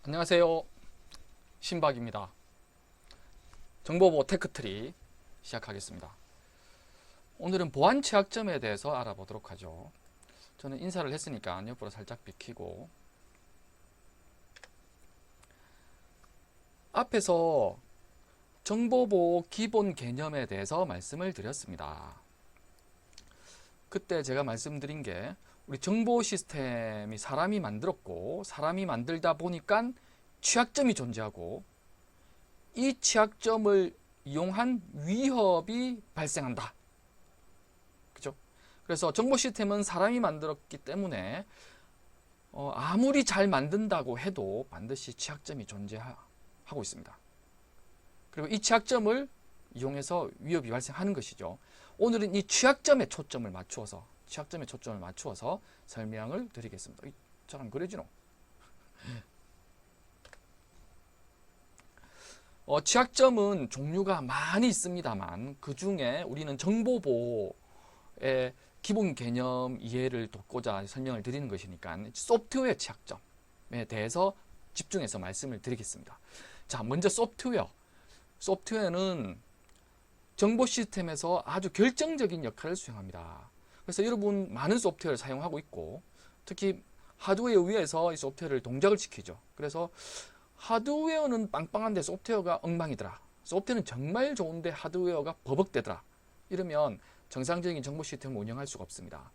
안녕하세요. 신박입니다. 정보보호 테크트리 시작하겠습니다. 오늘은 보안 취약점에 대해서 알아보도록 하죠. 저는 인사를 했으니까 옆으로 살짝 비키고, 앞에서 정보보호 기본 개념에 대해서 말씀을 드렸습니다. 그때 제가 말씀드린 게 우리 정보 시스템이 사람이 만들었고, 사람이 만들다 보니까 취약점이 존재하고, 이 취약점을 이용한 위협이 발생한다. 그죠? 그래서 정보 시스템은 사람이 만들었기 때문에 아무리 잘 만든다고 해도 반드시 취약점이 존재하고 있습니다. 그리고 이 취약점을 이용해서 위협이 발생하는 것이죠. 오늘은 이 취약점에 초점을 맞추어서 설명을 드리겠습니다. 잘 안 그려지노? 취약점은 종류가 많이 있습니다만, 그 중에 우리는 정보보호의 기본 개념 이해를 돕고자 설명을 드리는 것이니까 소프트웨어 취약점에 대해서 집중해서 말씀을 드리겠습니다. 자, 먼저 소프트웨어. 소프트웨어는 정보 시스템에서 아주 결정적인 역할을 수행합니다. 그래서 여러분 많은 소프트웨어를 사용하고 있고, 특히 하드웨어 위에서 이 소프트웨어를 동작을 시키죠. 그래서 하드웨어는 빵빵한데 소프트웨어가 엉망이더라. 소프트웨어는 정말 좋은데 하드웨어가 버벅대더라. 이러면 정상적인 정보 시스템을 운영할 수가 없습니다.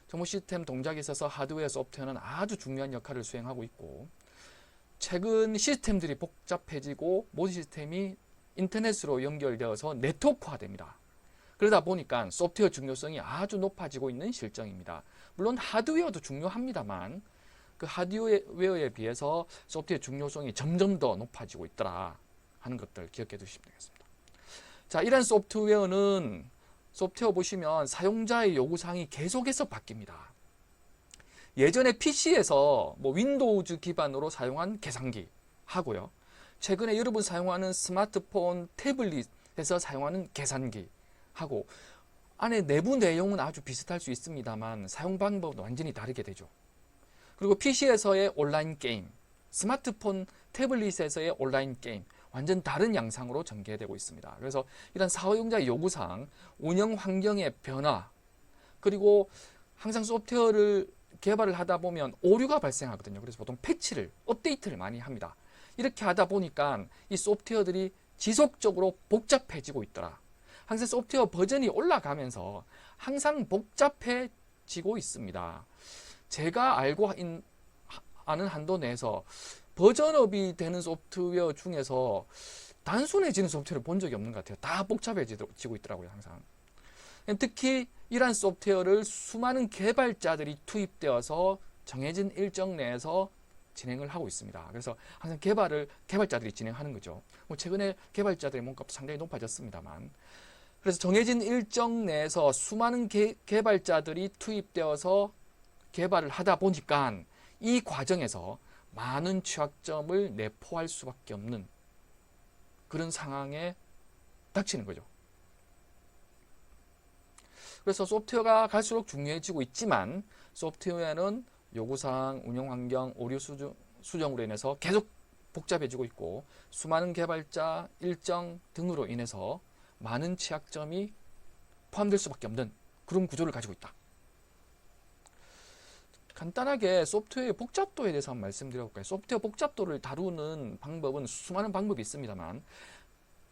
정보 시스템 동작에 있어서 하드웨어, 소프트웨어는 아주 중요한 역할을 수행하고 있고, 최근 시스템들이 복잡해지고 모든 시스템이 인터넷으로 연결되어서 네트워크화됩니다. 그러다 보니까 소프트웨어 중요성이 아주 높아지고 있는 실정입니다. 물론 하드웨어도 중요합니다만 그 하드웨어에 비해서 소프트웨어 중요성이 점점 더 높아지고 있더라 하는 것들 기억해 두시면 되겠습니다. 자, 이런 소프트웨어 보시면 사용자의 요구사항이 계속해서 바뀝니다. 예전에 PC에서 윈도우즈 기반으로 사용한 계산기 하고요. 최근에 여러분 사용하는 스마트폰, 태블릿에서 사용하는 계산기 하고, 안에 내부 내용은 아주 비슷할 수 있습니다만 사용 방법은 완전히 다르게 되죠. 그리고 PC에서의 온라인 게임, 스마트폰, 태블릿에서의 온라인 게임, 완전 다른 양상으로 전개되고 있습니다. 그래서 이런 사용자 요구사항, 운영 환경의 변화, 그리고 항상 소프트웨어를 개발을 하다 보면 오류가 발생하거든요. 그래서 보통 패치를, 업데이트를 많이 합니다. 이렇게 하다 보니까 이 소프트웨어들이 지속적으로 복잡해지고 있더라. 항상 소프트웨어 버전이 올라가면서 항상 복잡해지고 있습니다. 제가 아는 한도 내에서 버전업이 되는 소프트웨어 중에서 단순해지는 소프트웨어를 본 적이 없는 것 같아요. 다 복잡해지고 있더라고요, 항상. 특히 이러한 소프트웨어를 수많은 개발자들이 투입되어서 정해진 일정 내에서 진행을 하고 있습니다. 그래서 항상 개발자들이 진행하는 거죠. 최근에 개발자들의 몸값도 상당히 높아졌습니다만, 그래서 정해진 일정 내에서 수많은 개발자들이 투입되어서 개발을 하다 보니까 이 과정에서 많은 취약점을 내포할 수밖에 없는 그런 상황에 닥치는 거죠. 그래서 소프트웨어가 갈수록 중요해지고 있지만, 소프트웨어는 요구사항, 운영환경, 오류 수정으로 인해서 계속 복잡해지고 있고, 수많은 개발자 일정 등으로 인해서 많은 취약점이 포함될 수밖에 없는 그런 구조를 가지고 있다. 간단하게 소프트웨어의 복잡도에 대해서 한번 말씀드려볼까요? 소프트웨어 복잡도를 다루는 방법은 수많은 방법이 있습니다만,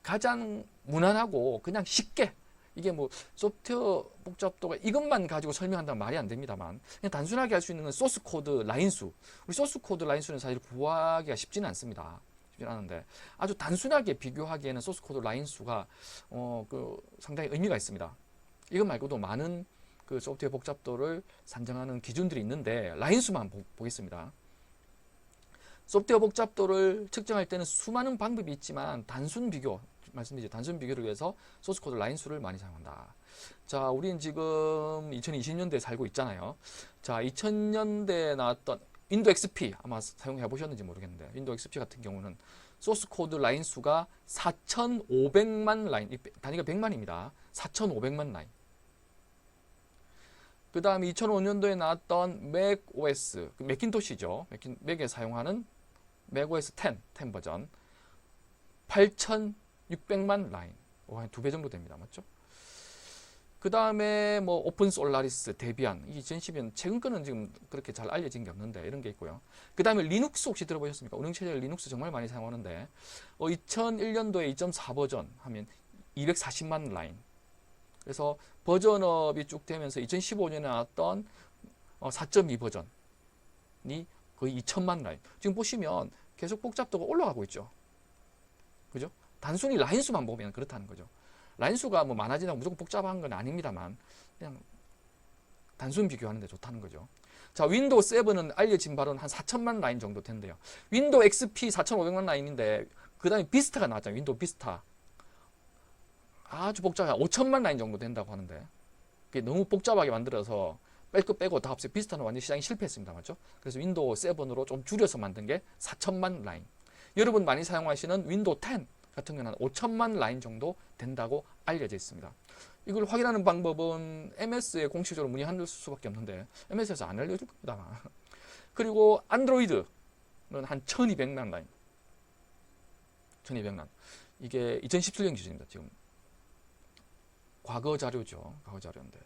가장 무난하고 그냥 쉽게, 이게 소프트웨어 복잡도가 이것만 가지고 설명한다면 말이 안 됩니다만, 그냥 단순하게 할 수 있는 건 소스 코드 라인수. 우리 소스 코드 라인수는 사실 구하기가 쉽지는 않습니다. 쉽지는 않은데, 아주 단순하게 비교하기에는 소스 코드 라인수가 상당히 의미가 있습니다. 이것 말고도 많은 그 소프트웨어 복잡도를 산정하는 기준들이 있는데, 라인수만 보겠습니다. 소프트웨어 복잡도를 측정할 때는 수많은 방법이 있지만 단순 비교를 위해서 소스 코드 라인수를 많이 사용한다. 자, 우리는 지금 2020년대에 살고 있잖아요. 자, 2000년대에 나왔던 윈도우 XP 아마 사용해 보셨는지 모르겠는데, 윈도우 XP 같은 경우는 소스 코드 라인 수가 4,500만 라인, 단위가 100만입니다. 4,500만 라인. 그 다음에 2005년도에 나왔던 맥 OS, 맥킨토시죠. 맥에 사용하는 맥OS 10 버전 8,600만 라인, 한 2배 정도 됩니다. 맞죠? 그 다음에 뭐 오픈 솔라리스, 데비안, 이 2010년 최근 거는 지금 그렇게 잘 알려진 게 없는데 이런 게 있고요. 그 다음에 리눅스 혹시 들어보셨습니까? 운영체제 리눅스 정말 많이 사용하는데 2001년도에 2.4 버전 하면 240만 라인. 그래서 버전업이 쭉 되면서 2015년에 나왔던 4.2 버전이 거의 2천만 라인. 지금 보시면 계속 복잡도가 올라가고 있죠. 그죠? 단순히 라인 수만 보면 그렇다는 거죠. 라인 수가 뭐 많아지다고 무조건 복잡한 건 아닙니다만 그냥 단순 비교하는 데 좋다는 거죠. 자, 윈도우 7은 알려진 바로는 한 4천만 라인 정도 된대요. 윈도우 XP 4,500만 라인인데 그 다음에 비스타가 나왔잖아요. 윈도우 비스타. 아주 복잡해. 5천만 라인 정도 된다고 하는데 그게 너무 복잡하게 만들어서 뺄 거 빼고 다 없어요. 비스타는 완전 시장이 실패했습니다. 맞죠? 그래서 윈도우 7으로 좀 줄여서 만든 게 4천만 라인. 여러분 많이 사용하시는 윈도우 10 같은 경우는 5천만 라인 정도 된다고 알려져 있습니다. 이걸 확인하는 방법은 MS에 공식적으로 문의할 수밖에 없는데 MS에서 안 알려줄 겁니다. 그리고 안드로이드는 한 1200만 라인. 1200만. 이게 2017년 기준입니다. 지금 과거 자료죠. 과거 자료인데.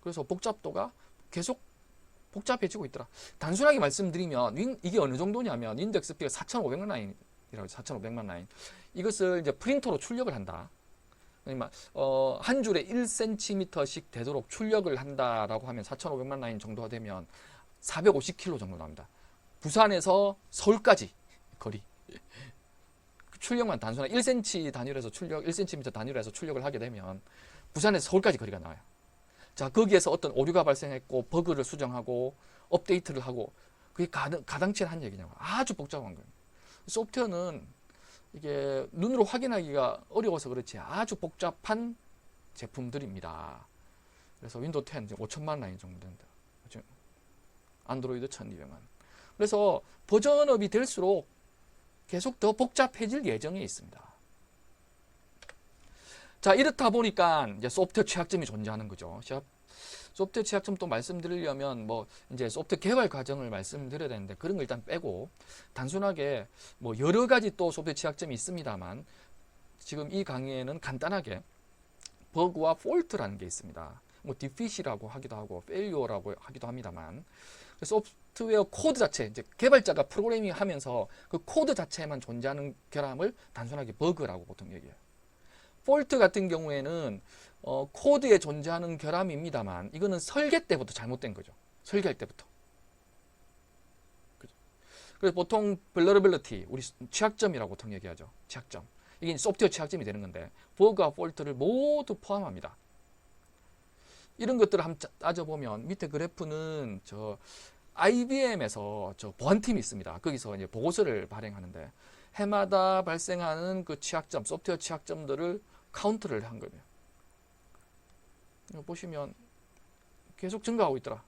그래서 복잡도가 계속 복잡해지고 있더라. 단순하게 말씀드리면 이게 어느 정도냐면 윈도우 XP가 4,500만 라인이라고 4,500만 라인. 이것을 이제 프린터로 출력을 한다. 그러니까 한 줄에 1cm씩 되도록 출력을 한다라고 하면 4,500만 라인 정도가 되면 450km 정도 나옵니다. 부산에서 서울까지 거리. 출력만 단순한 1cm 단위로 해서 1cm 단위로 해서 출력을 하게 되면 부산에서 서울까지 거리가 나와요. 자, 거기에서 어떤 오류가 발생했고 버그를 수정하고 업데이트를 하고 그게 가당치한 얘기냐고. 아주 복잡한 거예요. 소프트웨어는 이게 눈으로 확인하기가 어려워서 그렇지 아주 복잡한 제품들입니다. 그래서 윈도우 10 5천만 라인 정도 된다. 안드로이드 1200만. 그래서 버전업이 될수록 계속 더 복잡해질 예정에 있습니다. 자, 이렇다 보니까 이제 소프트웨어 취약점이 존재하는 거죠. 소프트웨어 취약점 또 말씀드리려면 뭐 이제 소프트웨어 개발 과정을 말씀드려야 되는데 그런 걸 일단 빼고 단순하게 뭐 여러 가지 또 소프트웨어 취약점이 있습니다만 지금 이 강의에는 간단하게 버그와 폴트라는 게 있습니다. 뭐 디핏이라고 하기도 하고 페일리어라고 하기도 합니다만 소프트웨어 코드 자체 이제 개발자가 프로그래밍 하면서 그 코드 자체에만 존재하는 결함을 단순하게 버그라고 보통 얘기해요. 폴트 같은 경우에는 코드에 존재하는 결함입니다만 이거는 설계 때부터 잘못된 거죠. 설계할 때부터. 그죠? 그래서 보통 vulnerability, 우리 취약점이라고 보통 얘기하죠. 취약점. 이게 소프트웨어 취약점이 되는 건데 버그와 폴트를 모두 포함합니다. 이런 것들을 한번 따져보면 밑에 그래프는 저 IBM에서 저 보안팀이 있습니다. 거기서 이제 보고서를 발행하는데 해마다 발생하는 그 취약점, 소프트웨어 취약점들을 카운트를 한 거예요. 보시면 계속 증가하고 있더라.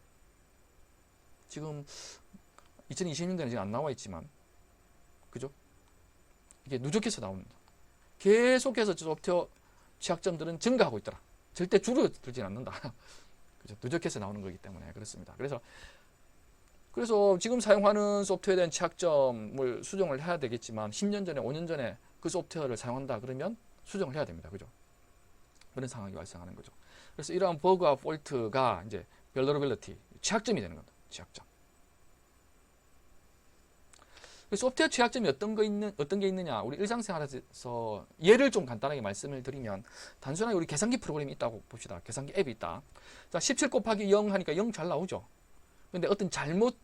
지금 2020년대는 지금 안 나와 있지만, 그죠? 이게 누적해서 나옵니다. 계속해서 소프트웨어 취약점들은 증가하고 있더라. 절대 줄어들진 않는다. 그죠? 누적해서 나오는 거기 때문에 그렇습니다. 그래서 지금 사용하는 소프트웨어에 대한 취약점을 수정을 해야 되겠지만 10년 전에 5년 전에 그 소프트웨어를 사용한다 그러면 수정을 해야 됩니다. 그죠? 그런 상황이 발생하는 거죠. 그래서 이러한 버그와 폴트가 이제 vulnerability, 취약점이 되는 겁니다. 취약점. 소프트웨어 취약점이 어떤 게 있느냐? 우리 일상생활에서 예를 좀 간단하게 말씀을 드리면 단순하게 우리 계산기 프로그램이 있다고 봅시다. 계산기 앱이 있다. 자, 17 곱하기 0 하니까 0 잘 나오죠. 근데 어떤 잘못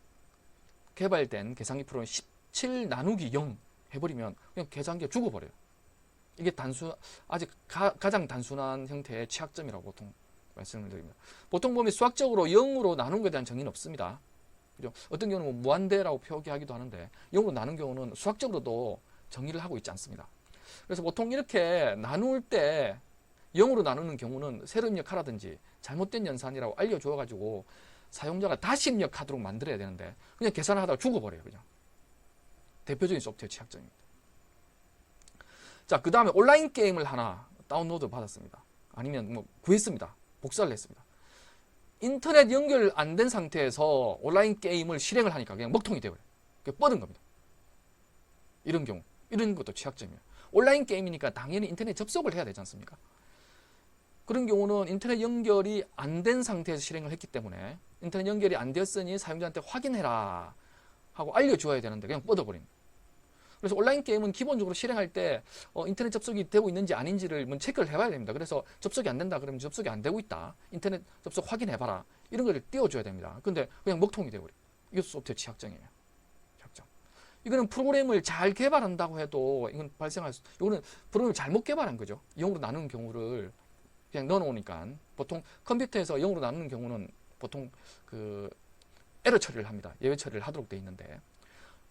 개발된 계산기 프로그램 17 나누기 0 해버리면 그냥 계산기가 죽어버려요. 이게 아직 가장 단순한 형태의 취약점이라고 보통 말씀을 드립니다. 보통 보면 수학적으로 0으로 나눈 것에 대한 정의는 없습니다. 그죠? 어떤 경우는 뭐 무한대라고 표기하기도 하는데 0으로 나눈 경우는 수학적으로도 정의를 하고 있지 않습니다. 그래서 보통 이렇게 나눌 때 0으로 나누는 경우는 세로 입력하라든지 잘못된 연산이라고 알려줘가지고 사용자가 다시 입력하도록 만들어야 되는데 그냥 계산하다가 죽어버려요. 그냥. 대표적인 소프트웨어 취약점입니다. 자, 그 다음에 온라인 게임을 하나 다운로드 받았습니다. 아니면 뭐 구했습니다. 복사를 했습니다. 인터넷 연결 안 된 상태에서 온라인 게임을 실행을 하니까 그냥 먹통이 되어요. 그게 뻗은 겁니다. 이런 경우, 이런 것도 취약점이에요. 온라인 게임이니까 당연히 인터넷 접속을 해야 되지 않습니까? 그런 경우는 인터넷 연결이 안 된 상태에서 실행을 했기 때문에 인터넷 연결이 안 되었으니 사용자한테 확인해라 하고 알려줘야 되는데 그냥 뻗어버린. 그래서 온라인 게임은 기본적으로 실행할 때 인터넷 접속이 되고 있는지 아닌지를 체크를 해봐야 됩니다. 그래서 접속이 안 된다 그러면 접속이 안 되고 있다. 인터넷 접속 확인해봐라. 이런 걸 띄워줘야 됩니다. 근데 그냥 먹통이 되어버려. 이것도 소프트웨어 취약점이에요. 취약점. 이거는 프로그램을 잘 개발한다고 해도 이건 발생할 수, 이거는 프로그램을 잘못 개발한 거죠. 0으로 나누는 경우를 그냥 넣어놓으니까 보통 컴퓨터에서 0으로 나누는 경우는 보통 그 에러 처리를 합니다. 예외 처리를 하도록 돼 있는데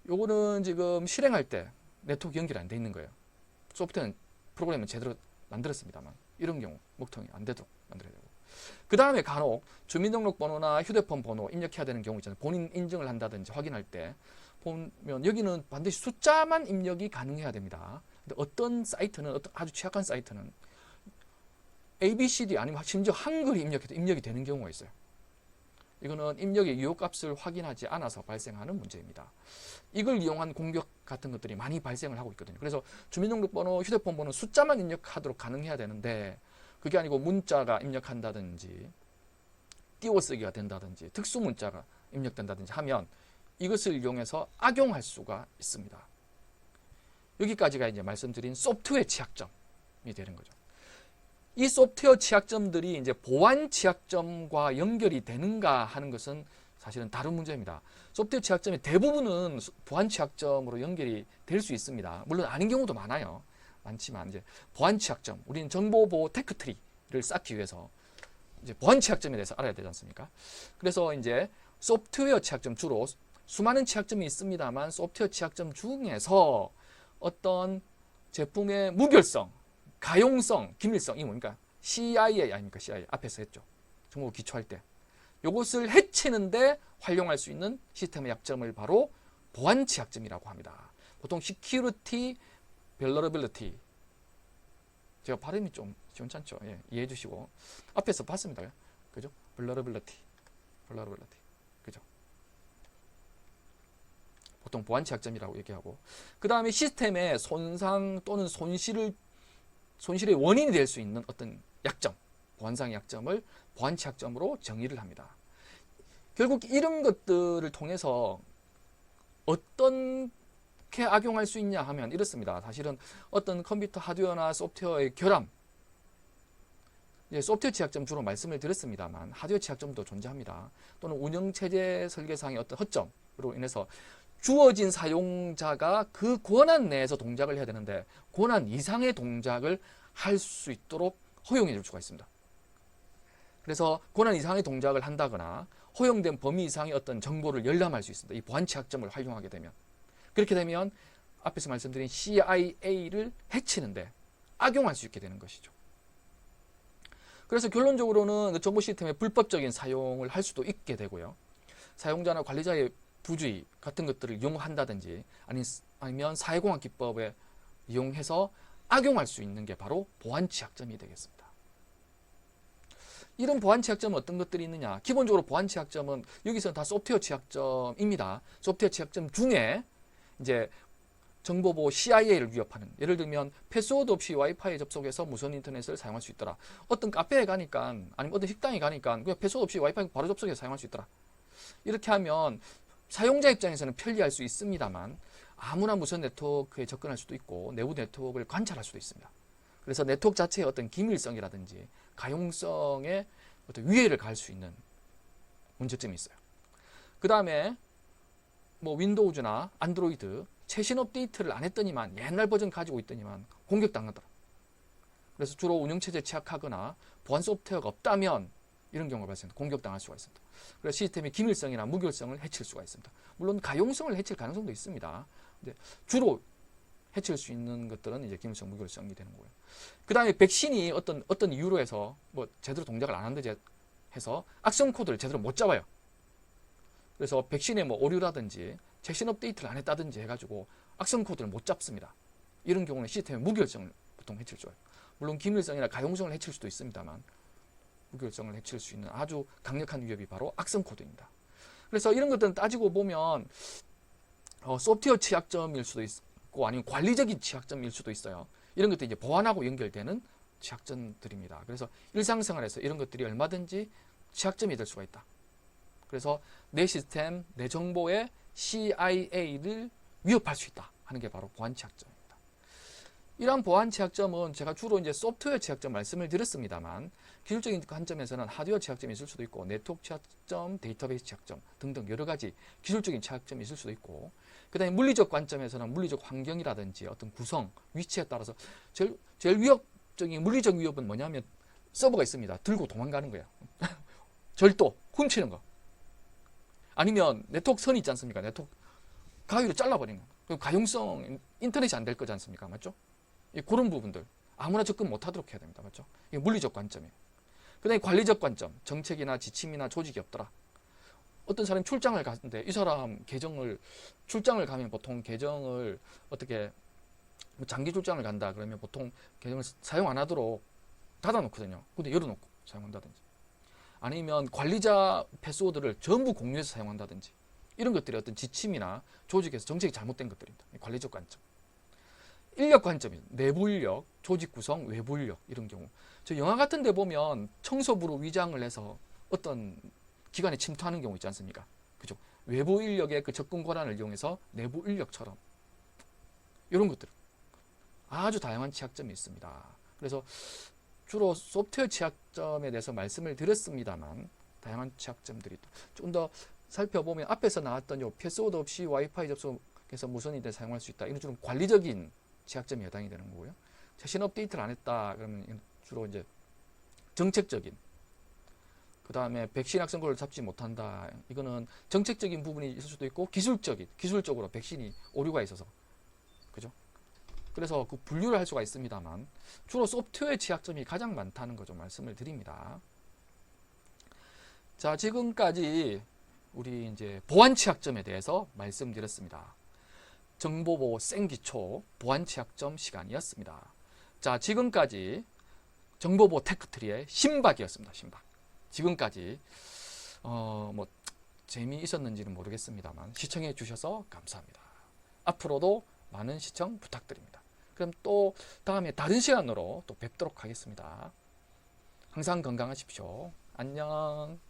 요거는 지금 실행할 때 네트워크 연결이 안 돼 있는 거예요. 소프트웨어는 프로그램은 제대로 만들었습니다만 이런 경우 먹통이 안 되도록 만들어야 되고 그 다음에 간혹 주민등록번호나 휴대폰 번호 입력해야 되는 경우 있잖아요. 본인 인증을 한다든지 확인할 때 보면 여기는 반드시 숫자만 입력이 가능해야 됩니다. 근데 어떤 사이트는 어떤 아주 취약한 사이트는 ABCD 아니면 심지어 한글이 입력이 되는 경우가 있어요. 이거는 입력의 유효값을 확인하지 않아서 발생하는 문제입니다. 이걸 이용한 공격 같은 것들이 많이 발생을 하고 있거든요. 그래서 주민등록번호, 휴대폰 번호 숫자만 입력하도록 가능해야 되는데 그게 아니고 문자가 입력한다든지 띄워쓰기가 된다든지 특수 문자가 입력된다든지 하면 이것을 이용해서 악용할 수가 있습니다. 여기까지가 이제 말씀드린 소프트웨어 취약점이 되는 거죠. 이 소프트웨어 취약점들이 이제 보안 취약점과 연결이 되는가 하는 것은 사실은 다른 문제입니다. 소프트웨어 취약점의 대부분은 보안 취약점으로 연결이 될 수 있습니다. 물론 아닌 경우도 많지만 이제 보안 취약점, 우리는 정보보호 테크트리를 쌓기 위해서 이제 보안 취약점에 대해서 알아야 되지 않습니까? 그래서 이제 소프트웨어 취약점 주로 수많은 취약점이 있습니다만 소프트웨어 취약점 중에서 어떤 제품의 무결성, 가용성, 기밀성, 이 뭡니까? CIA 아닙니까? CIA 앞에서 했죠. 정보 기초할 때. 이것을 해치는데 활용할 수 있는 시스템의 약점을 바로 보안 취약점이라고 합니다. 보통 Security Vulnerability. 제가 발음이 좀 시원찮죠? 예, 이해해 주시고. 앞에서 봤습니다. 그죠? Vulnerability. 그죠? 보통 보안 취약점이라고 얘기하고. 그 다음에 시스템의 손상 또는 손실의 원인이 될 수 있는 어떤 약점, 보안상의 약점을 보안 취약점으로 정의를 합니다. 결국 이런 것들을 통해서 어떻게 악용할 수 있냐 하면 이렇습니다. 사실은 어떤 컴퓨터 하드웨어나 소프트웨어의 결함, 소프트웨어 취약점 주로 말씀을 드렸습니다만 하드웨어 취약점도 존재합니다. 또는 운영체제 설계상의 어떤 허점으로 인해서 주어진 사용자가 그 권한 내에서 동작을 해야 되는데 권한 이상의 동작을 할 수 있도록 허용해 줄 수가 있습니다. 그래서 권한 이상의 동작을 한다거나 허용된 범위 이상의 어떤 정보를 열람할 수 있습니다. 이 보안 취약점을 활용하게 되면. 그렇게 되면 앞에서 말씀드린 CIA를 해치는데 악용할 수 있게 되는 것이죠. 그래서 결론적으로는 정보 시스템의 불법적인 사용을 할 수도 있게 되고요. 사용자나 관리자의 부주의 같은 것들을 이용한다든지 아니면 사회공학 기법에 이용해서 악용할 수 있는 게 바로 보안 취약점이 되겠습니다. 이런 보안 취약점은 어떤 것들이 있느냐? 기본적으로 보안 취약점은 여기서는 다 소프트웨어 취약점입니다. 소프트웨어 취약점 중에 이제 정보보호 CIA를 위협하는, 예를 들면 패스워드 없이 와이파이에 접속해서 무선 인터넷을 사용할 수 있더라. 어떤 카페에 가니까 아니면 어떤 식당에 가니까 그냥 패스워드 없이 와이파이 바로 접속해서 사용할 수 있더라. 이렇게 하면 사용자 입장에서는 편리할 수 있습니다만 아무나 무선 네트워크에 접근할 수도 있고 내부 네트워크를 관찰할 수도 있습니다. 그래서 네트워크 자체의 어떤 기밀성이라든지 가용성에 어떤 위해를 가할 수 있는 문제점이 있어요. 그 다음에 뭐 윈도우즈나 안드로이드 최신 업데이트를 안 했더니만 옛날 버전 가지고 있더니만 공격당하더라. 그래서 주로 운영체제 취약하거나 보안 소프트웨어가 없다면 이런 경우가 발생합니다. 공격당할 수가 있습니다. 그래서 시스템의 기밀성이나 무결성을 해칠 수가 있습니다. 물론 가용성을 해칠 가능성도 있습니다. 근데 주로 해칠 수 있는 것들은 이제 기밀성, 무결성이 되는 거예요. 그 다음에 백신이 어떤 이유로 해서 뭐 제대로 동작을 안 한다 해서 악성 코드를 제대로 못 잡아요. 그래서 백신의 뭐 오류라든지 최신 업데이트를 안 했다든지 해가지고 악성 코드를 못 잡습니다. 이런 경우는 시스템의 무결성을 보통 해칠 수 있어요. 물론 기밀성이나 가용성을 해칠 수도 있습니다만 무결성을 해칠 수 있는 아주 강력한 위협이 바로 악성 코드입니다. 그래서 이런 것들은 따지고 보면 소프트웨어 취약점일 수도 있고 아니면 관리적인 취약점일 수도 있어요. 이런 것들이 이제 보안하고 연결되는 취약점들입니다. 그래서 일상생활에서 이런 것들이 얼마든지 취약점이 될 수가 있다. 그래서 내 시스템, 내 정보의 CIA를 위협할 수 있다 하는 게 바로 보안 취약점입니다. 이러한 보안 취약점은 제가 주로 이제 소프트웨어 취약점 말씀을 드렸습니다만 기술적인 관점에서는 하드웨어 취약점이 있을 수도 있고 네트워크 취약점, 데이터베이스 취약점 등등 여러 가지 기술적인 취약점이 있을 수도 있고 그다음에 물리적 관점에서는 물리적 환경이라든지 어떤 구성, 위치에 따라서 제일 위협적인 물리적 위협은 뭐냐면 서버가 있습니다. 들고 도망가는 거예요. 절도, 훔치는 거. 아니면 네트워크 선이 있지 않습니까? 네트워크 가위로 잘라버리는 거. 가용성, 인터넷이 안 될 거지 않습니까? 맞죠? 그런 부분들 아무나 접근 못하도록 해야 됩니다. 맞죠? 이게 물리적 관점이에요. 그 다음에 관리적 관점, 정책이나 지침이나 조직이 없더라. 어떤 사람이 출장을 갔는데 이 사람 계정을 출장을 가면 보통 계정을 어떻게 장기 출장을 간다 그러면 보통 계정을 사용 안 하도록 닫아놓거든요. 근데 열어놓고 사용한다든지 아니면 관리자 패스워드를 전부 공유해서 사용한다든지 이런 것들이 어떤 지침이나 조직에서 정책이 잘못된 것들입니다. 관리적 관점. 인력 관점이 내부 인력, 조직 구성, 외부 인력 이런 경우. 저 영화 같은 데 보면 청소부로 위장을 해서 어떤 기관에 침투하는 경우 있지 않습니까? 그죠? 외부 인력의 그 접근 권한을 이용해서 내부 인력처럼 이런 것들 아주 다양한 취약점이 있습니다. 그래서 주로 소프트웨어 취약점에 대해서 말씀을 드렸습니다만 다양한 취약점들이 좀 더 살펴보면 앞에서 나왔던 요 패스워드 없이 와이파이 접속해서 무선인터넷 사용할 수 있다. 이런 좀 관리적인 취약점이 해당이 되는 거고요. 최신 업데이트를 안 했다 그러면 주로 이제 정책적인 그 다음에 백신 확산고를 잡지 못한다. 이거는 정책적인 부분이 있을 수도 있고 기술적으로 백신이 오류가 있어서 그죠? 그래서 그 분류를 할 수가 있습니다만 주로 소프트웨어 취약점이 가장 많다는 거 좀 말씀을 드립니다. 자, 지금까지 우리 이제 보안 취약점에 대해서 말씀드렸습니다. 정보보호 생기초 보안 취약점 시간이었습니다. 자, 지금까지 정보보호 테크트리의 신박이었습니다. 신박. 지금까지 뭐 재미있었는지는 모르겠습니다만 시청해 주셔서 감사합니다. 앞으로도 많은 시청 부탁드립니다. 그럼 또 다음에 다른 시간으로 또 뵙도록 하겠습니다. 항상 건강하십시오. 안녕.